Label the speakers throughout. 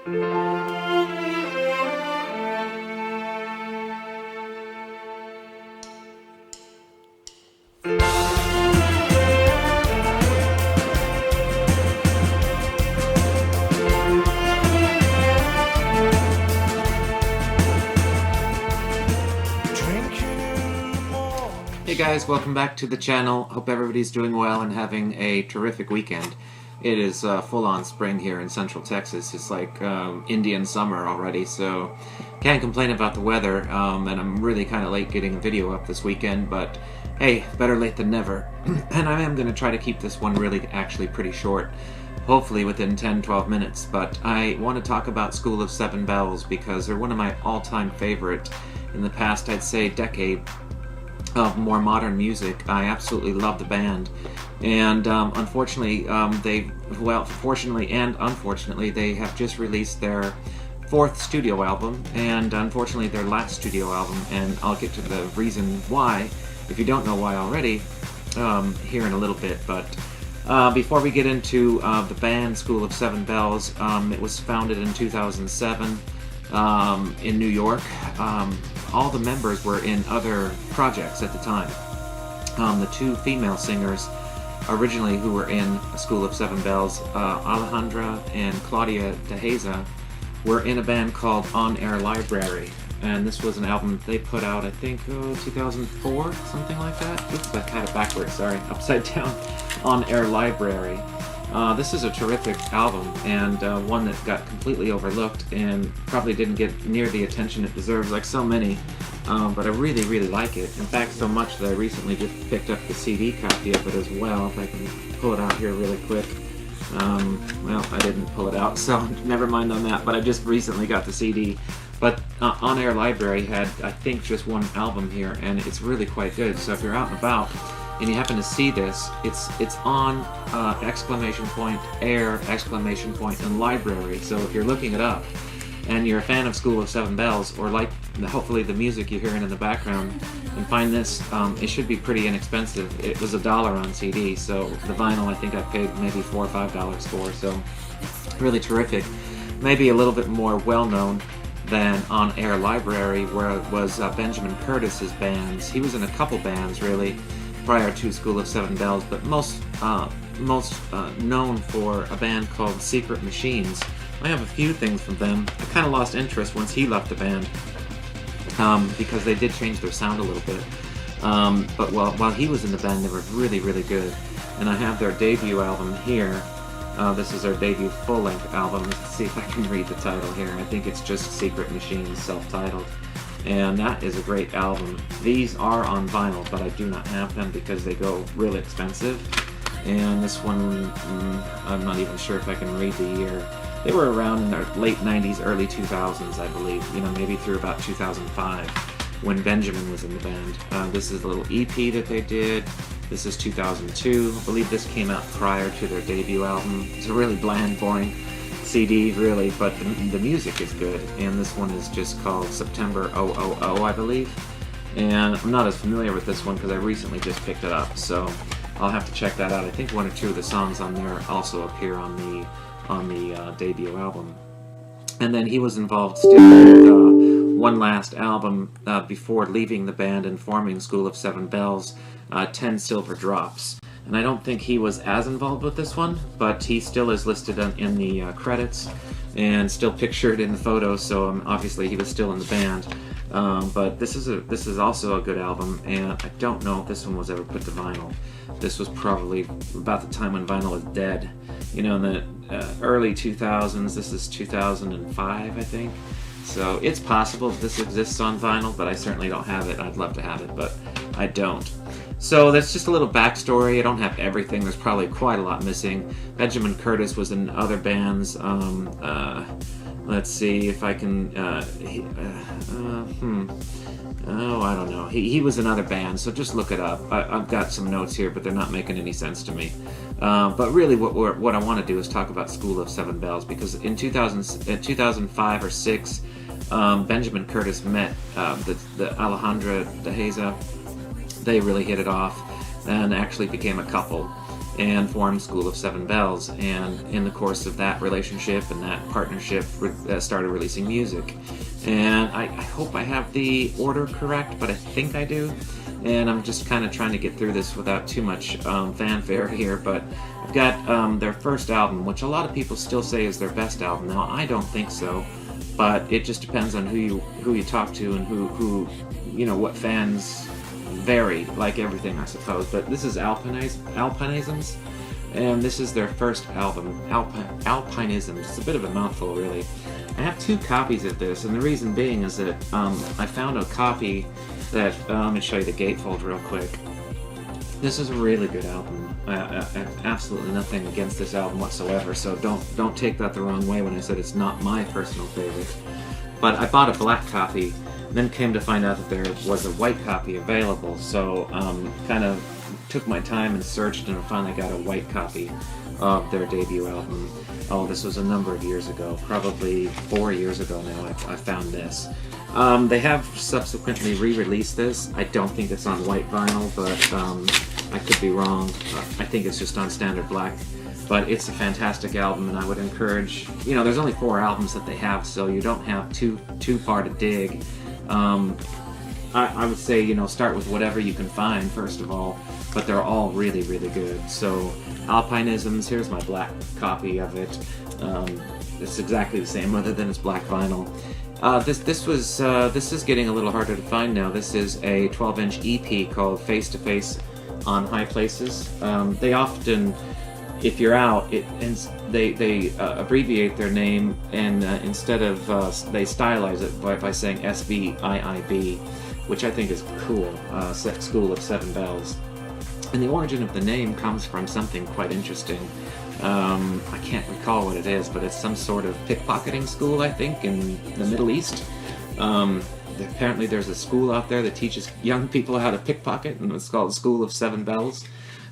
Speaker 1: Hey guys, welcome back to the channel. Hope everybody's doing well and having a terrific weekend. It is full-on spring here in Central Texas. It's like Indian summer already, so can't complain about the weather. And I'm really kind of late getting a video up this weekend, but hey, better late than never. And I am going to try to keep this one really actually pretty short, hopefully within 10-12 minutes. But I want to talk about School of Seven Bells because they're one of my all-time favorite in the past, I'd say, decade of more modern music. I absolutely love the band, and unfortunately, fortunately and unfortunately, they have just released their fourth studio album, and unfortunately their last studio album, and I'll get to the reason why, if you don't know why already, here in a little bit. But before we get into the band School of Seven Bells, it was founded in 2007 in New York. All the members were in other projects at the time. The two female singers originally who were in School of Seven Bells, Alejandra and Claudia Deheza, were in a band called On Air Library, and this was an album they put out, I think, 2004, something like that. Oops, I had it backwards, sorry, upside down. On Air Library. This is a terrific album, and one that got completely overlooked and probably didn't get near the attention it deserves, like so many, but I really, really like it. In fact, so much that I recently just picked up the CD copy of it as well, if I can pull it out here really quick. Well, I didn't pull it out, so never mind on that, but I just recently got the CD. But On Air Library had, I think, just one album here, and it's really quite good, so if you're out and about, and you happen to see this, it's on !Air! And Library. So if you're looking it up and you're a fan of School of Seven Bells, or like hopefully the music you're hearing in the background, and find this, it should be pretty inexpensive. It was $1 on CD, so the vinyl I think I paid maybe $4 or $5 for, so really terrific. Maybe a little bit more well-known than On Air Library, where it was Benjamin Curtis's bands. He was in a couple bands really prior to School of Seven Bells, but most known for a band called Secret Machines. I have a few things from them. I kind of lost interest once he left the band because they did change their sound a little bit. But while he was in the band, they were really, really good. And I have their debut album here. This is their debut full-length album. Let's see if I can read the title here. I think it's just Secret Machines, self-titled. And that is a great album. These are on vinyl, but I do not have them because they go really expensive. And this one, I'm not even sure if I can read the year. They were around in the late 90s, early 2000s, I believe. You know, maybe through about 2005 when Benjamin was in the band. This is a little EP that they did. This is 2002. I believe this came out prior to their debut album. It's a really bland, boring CD, really, but the music is good, and this one is just called September 000, I believe, and I'm not as familiar with this one because I recently just picked it up, so I'll have to check that out. I think one or two of the songs on there also appear on the debut album. And then he was involved still with one last album before leaving the band and forming School of Seven Bells, 10 Silver Drops. And I don't think he was as involved with this one, but he still is listed in the credits and still pictured in the photos, so obviously he was still in the band. But this is also a good album, and I don't know if this one was ever put to vinyl. This was probably about the time when vinyl was dead. You know, in the early 2000s, this is 2005, I think. So it's possible this exists on vinyl, but I certainly don't have it. I'd love to have it, but I don't. So that's just a little backstory. I don't have everything. There's probably quite a lot missing. Benjamin Curtis was in other bands. Let's see if I can... Oh, I don't know. He was in other bands, so just look it up. I've got some notes here, but they're not making any sense to me. But really what I want to do is talk about School of Seven Bells, because in 2005 or 6, Benjamin Curtis met the Alejandra Deheza. They really hit it off. and actually became a couple and formed School of Seven Bells, and in the course of that relationship and that partnership started releasing music. And I hope I have the order correct, but I think I do. And I'm just kind of trying to get through this without too much fanfare here, but I've got their first album, which a lot of people still say is their best album. Now, I don't think so, but it just depends on who you talk to and who what fans vary, like everything, I suppose. But this is Alphanisms, and this is their first album, Alphanisms. It's a bit of a mouthful, really. I have 2 copies of this, and the reason being is that I found a copy that, let me show you the gatefold real quick. This is a really good album. I have absolutely nothing against this album whatsoever, so don't take that the wrong way when I said it's not my personal favorite. But I bought a black copy, then came to find out that there was a white copy available, so kind of took my time and searched, and finally got a white copy of their debut album. Oh, this was a number of years ago, probably 4 years ago now I found this. They have subsequently re-released this. I don't think it's on white vinyl, but I could be wrong. I think it's just on standard black. But it's a fantastic album, and I would encourage, there's only 4 albums that they have, so you don't have too far to dig. I would say, start with whatever you can find, first of all, but they're all really, really good. So, Alphanisms, here's my black copy of it. It's exactly the same, other than it's black vinyl. This is getting a little harder to find now. This is a 12-inch EP called Face to Face on High Places. They often, if you're out, they abbreviate their name, and instead of they stylize it by saying SVIIB, which I think is cool. School of Seven Bells. And the origin of the name comes from something quite interesting. I can't recall what it is, but it's some sort of pickpocketing school, I think, in the Middle East. Apparently there's a school out there that teaches young people how to pickpocket, and it's called School of Seven Bells.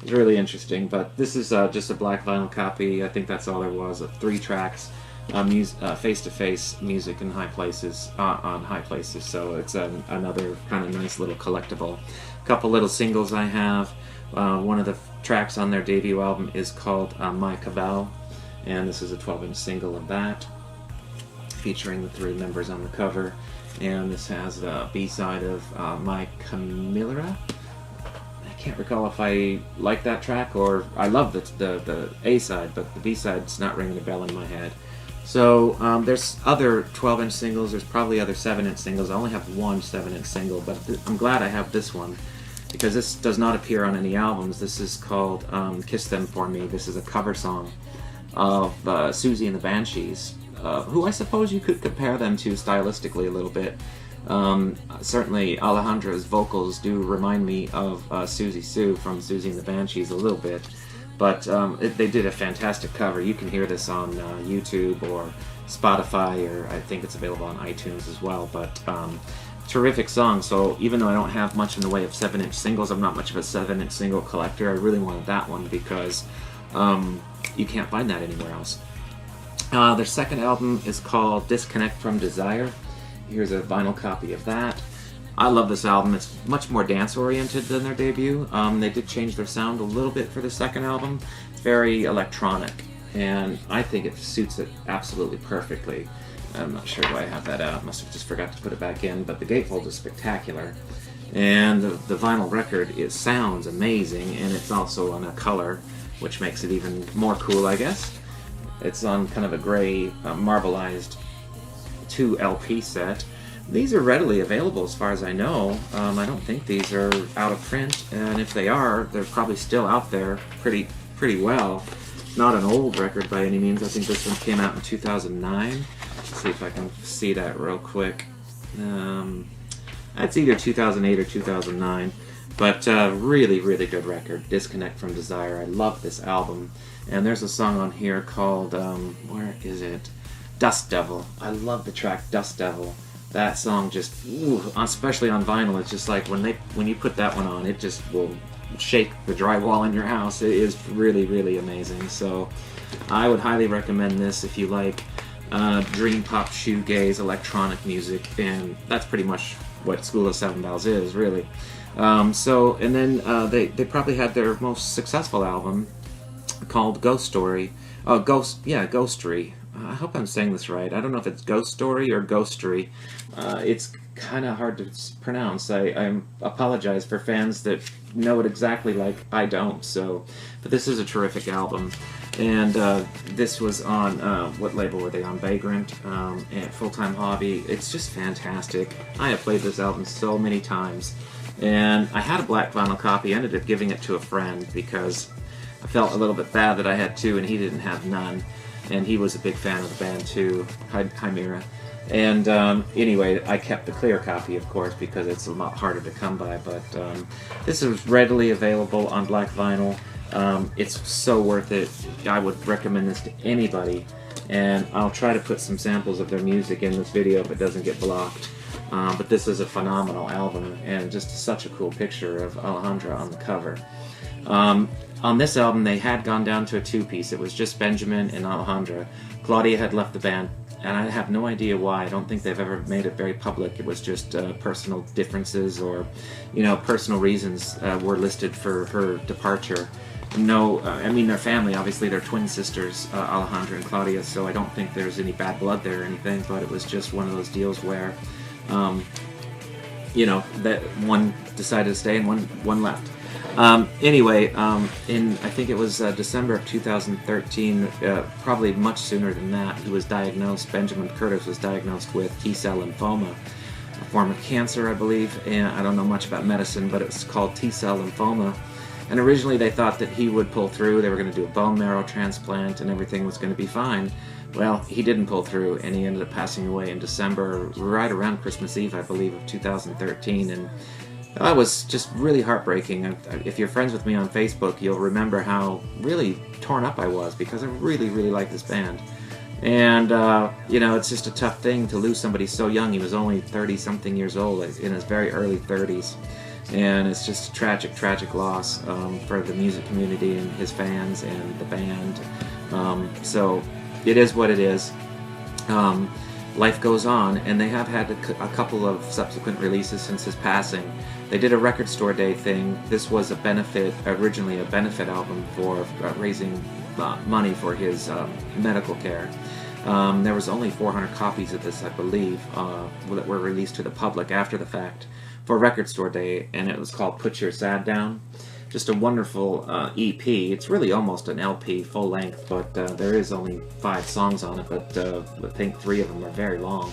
Speaker 1: It's really interesting, but this is just a black vinyl copy. I think that's all there was, of 3 tracks, face-to-face music in high places, on high places, so it's another kind of nice little collectible. A couple little singles I have. One of the tracks on their debut album is called My Cabal, and this is a 12-inch single of that, featuring the 3 members on the cover. And this has a B-side of My Camillera. I can't recall if I like that track, or I love the A-side, but the B-side's not ringing a bell in my head. So there's other 12-inch singles, there's probably other 7-inch singles. I only have one 7-inch single, but I'm glad I have this one, because this does not appear on any albums. This is called Kiss Them For Me. This is a cover song of Siouxsie and the Banshees, who I suppose you could compare them to stylistically a little bit. Certainly Alejandra's vocals do remind me of Siouxsie Sioux from Siouxsie and the Banshees a little bit, but they did a fantastic cover. You can hear this on YouTube or Spotify, or I think it's available on iTunes as well, but terrific song. So even though I don't have much in the way of 7-inch singles, I'm not much of a 7-inch single collector, I really wanted that one because you can't find that anywhere else. Their second album is called Disconnect From Desire. Here's a vinyl copy of that. I love this album. It's much more dance-oriented than their debut. They did change their sound a little bit for the second album. It's very electronic, and I think it suits it absolutely perfectly. I'm not sure why I have that out. Must have just forgot to put it back in, but the gatefold is spectacular. And the vinyl record, it sounds amazing, and it's also on a color, which makes it even more cool, I guess. It's on kind of a gray, marbleized 2 LP set. These are readily available as far as I know. I don't think these are out of print, and if they are, they're probably still out there pretty well. Not an old record by any means. I think this one came out in 2009. Let's see if I can see that real quick. That's either 2008 or 2009, but really, really good record. Disconnect From Desire. I love this album, and there's a song on here called where is it? Dust Devil. I love the track Dust Devil. That song just, especially on vinyl, it's just like when you put that one on, it just will shake the drywall in your house. It is really, really amazing. So I would highly recommend this if you like dream pop, shoegaze, electronic music, and that's pretty much what School of Seven Bells is, really. And then they probably had their most successful album called Ghost Story. Ghostery. I hope I'm saying this right. I don't know if it's Ghost Story or Ghostery. It's kind of hard to pronounce. I apologize for fans that know it exactly like I don't. But this is a terrific album. And this was on, what label were they on? Vagrant, and Full Time Hobby. It's just fantastic. I have played this album so many times. And I had a black vinyl copy. I ended up giving it to a friend because I felt a little bit bad that I had two and he didn't have none. And he was a big fan of the band too, Chimera. And anyway, I kept the clear copy, of course, because it's a lot harder to come by. But this is readily available on black vinyl. It's so worth it. I would recommend this to anybody. And I'll try to put some samples of their music in this video if it doesn't get blocked. But this is a phenomenal album, and just such a cool picture of Alejandra on the cover. On this album, they had gone down to a two-piece. It was just Benjamin and Alejandra. Claudia had left the band, and I have no idea why. I don't think they've ever made it very public. It was just personal differences or, personal reasons were listed for her departure. No, I mean, their family, obviously, they're twin sisters, Alejandra and Claudia, so I don't think there's any bad blood there or anything, but it was just one of those deals where, that one decided to stay and one left. Anyway, I think it was December of 2013, probably much sooner than that, Benjamin Curtis was diagnosed with T-cell lymphoma, a form of cancer, I believe, and I don't know much about medicine, but it's called T-cell lymphoma. And originally they thought that he would pull through, they were going to do a bone marrow transplant and everything was going to be fine. Well, he didn't pull through, and he ended up passing away in December, right around Christmas Eve, I believe, of 2013, and that was just really heartbreaking. If you're friends with me on Facebook, you'll remember how really torn up I was, because I really, really like this band. And, it's just a tough thing to lose somebody so young. He was only 30-something years old, in his very early 30s. And it's just a tragic, tragic loss for the music community and his fans and the band. So it is what it is. Life goes on, and they have had a couple of subsequent releases since his passing. They did a record store day thing. This was originally a benefit album for raising money for his medical care. There was only 400 copies of this, I believe, that were released to the public after the fact for Record Store Day, and it was called Put Your Sad Down. Just a wonderful EP. It's really almost an LP, full length, but there is only 5 songs on it, but I think 3 of them are very long.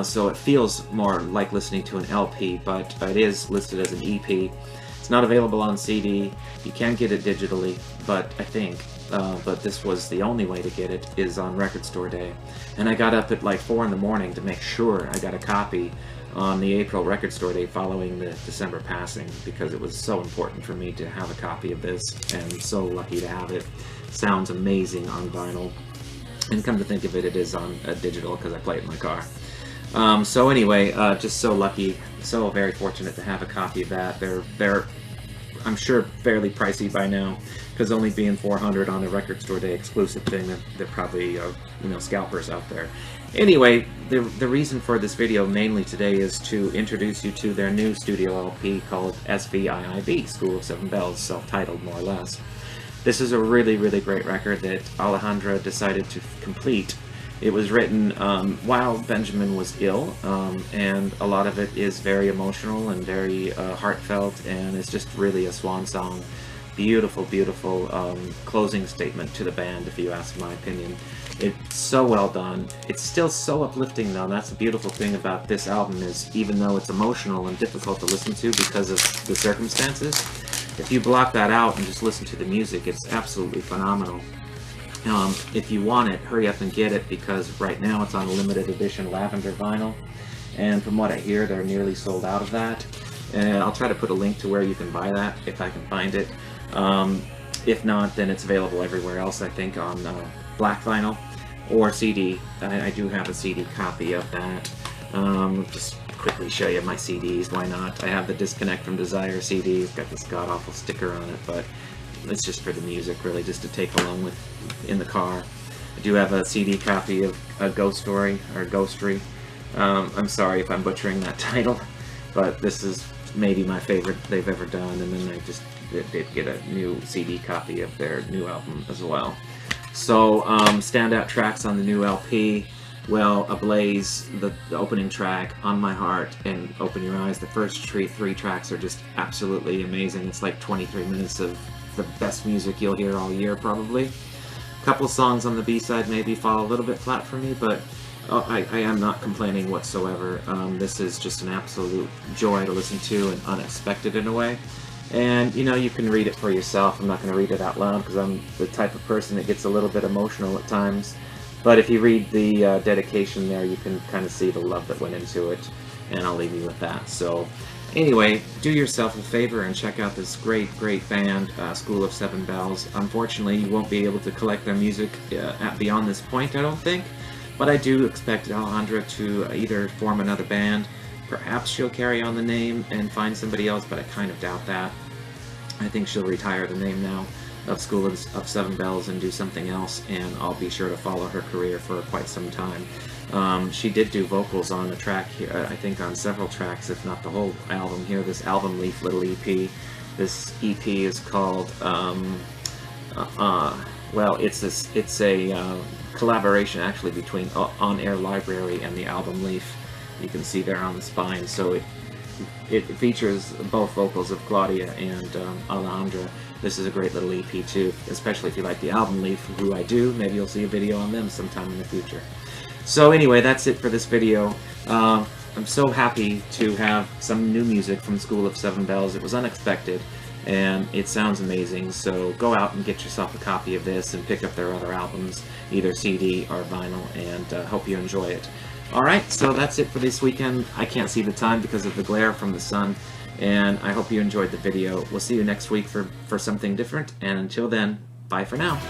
Speaker 1: So it feels more like listening to an LP, but it is listed as an EP. It's not available on CD. You can get it digitally, but but this was the only way to get it, is on Record Store Day. And I got up at like 4 in the morning to make sure I got a copy on the April Record Store Day following the December passing, because it was so important for me to have a copy of this, and so lucky to have it. Sounds amazing on vinyl, and come to think of it, it is on digital because I play it in my car. So anyway, just so lucky, so very fortunate to have a copy of that. They're I'm sure fairly pricey by now, because only being 400 on a Record Store Day exclusive thing, they're probably scalpers out there. Anyway, the reason for this video mainly today is to introduce you to their new studio LP called Sviib, School of Seven Bells, self-titled more or less. This is a really, really great record that Alejandra decided to complete. It was written while Benjamin was ill, and a lot of it is very emotional and very heartfelt, and it's just really a swan song. Beautiful, beautiful closing statement to the band, if you ask my opinion. It's so well done. It's still so uplifting, though. That's the beautiful thing about this album, is even though it's emotional and difficult to listen to because of the circumstances, if you block that out and just listen to the music, it's absolutely phenomenal. If you want it, hurry up and get it, because right now it's on a limited edition lavender vinyl, and from what I hear, they're nearly sold out of that. And I'll try to put a link to where you can buy that if I can find it. If not, then it's available everywhere else, I think, on black vinyl or CD. I do have a CD copy of that. Just quickly show you my CDs, why not? I have the Disconnect from Desire CD. It's got this god-awful sticker on it, but it's just for the music, really, just to take along with in the car. I do have a CD copy of a Ghost Story, or Ghostery. I'm sorry if I'm butchering that title, but this is maybe my favorite they've ever done, and then I just did get a new CD copy of their new album as well. So standout tracks on the new LP, well, Ablaze, the opening track, On My Heart, and Open Your Eyes. The first three tracks are just absolutely amazing. It's like 23 minutes of the best music you'll hear all year, probably. A couple songs on the B-side maybe fall a little bit flat for me, but I am not complaining whatsoever. This is just an absolute joy to listen to, and unexpected in a way. And, you know, you can read it for yourself. I'm not going to read it out loud because I'm the type of person that gets a little bit emotional at times. But if you read the dedication there, you can kind of see the love that went into it, and I'll leave you with that. So anyway, do yourself a favor and check out this great band, School of Seven Bells. Unfortunately, you won't be able to collect their music beyond this point, I don't think. But I do expect Alejandra to either form another band. Perhaps she'll carry on the name and find somebody else, but I kind of doubt that. I think she'll retire the name now of School of Seven Bells and do something else, and I'll be sure to follow her career for quite some time. She did do vocals on a track here, I think on several tracks, if not the whole album here, this Album Leaf little EP. This EP is called, well, it's a collaboration actually between On Air Library and the Album Leaf. You can see there on the spine, so it features both vocals of Claudia and Alejandra. This is a great little EP too, especially if you like the Album Leaf, who I do. Maybe you'll see a video on them sometime in the future. So anyway, that's it for this video. I'm so happy to have some new music from School of Seven Bells. It was unexpected, and it sounds amazing. So go out and get yourself a copy of this and pick up their other albums, either CD or vinyl, and hope you enjoy it. Alright, so that's it for this weekend. I can't see the time because of the glare from the sun, and I hope you enjoyed the video. We'll see you next week for something different, and until then, bye for now.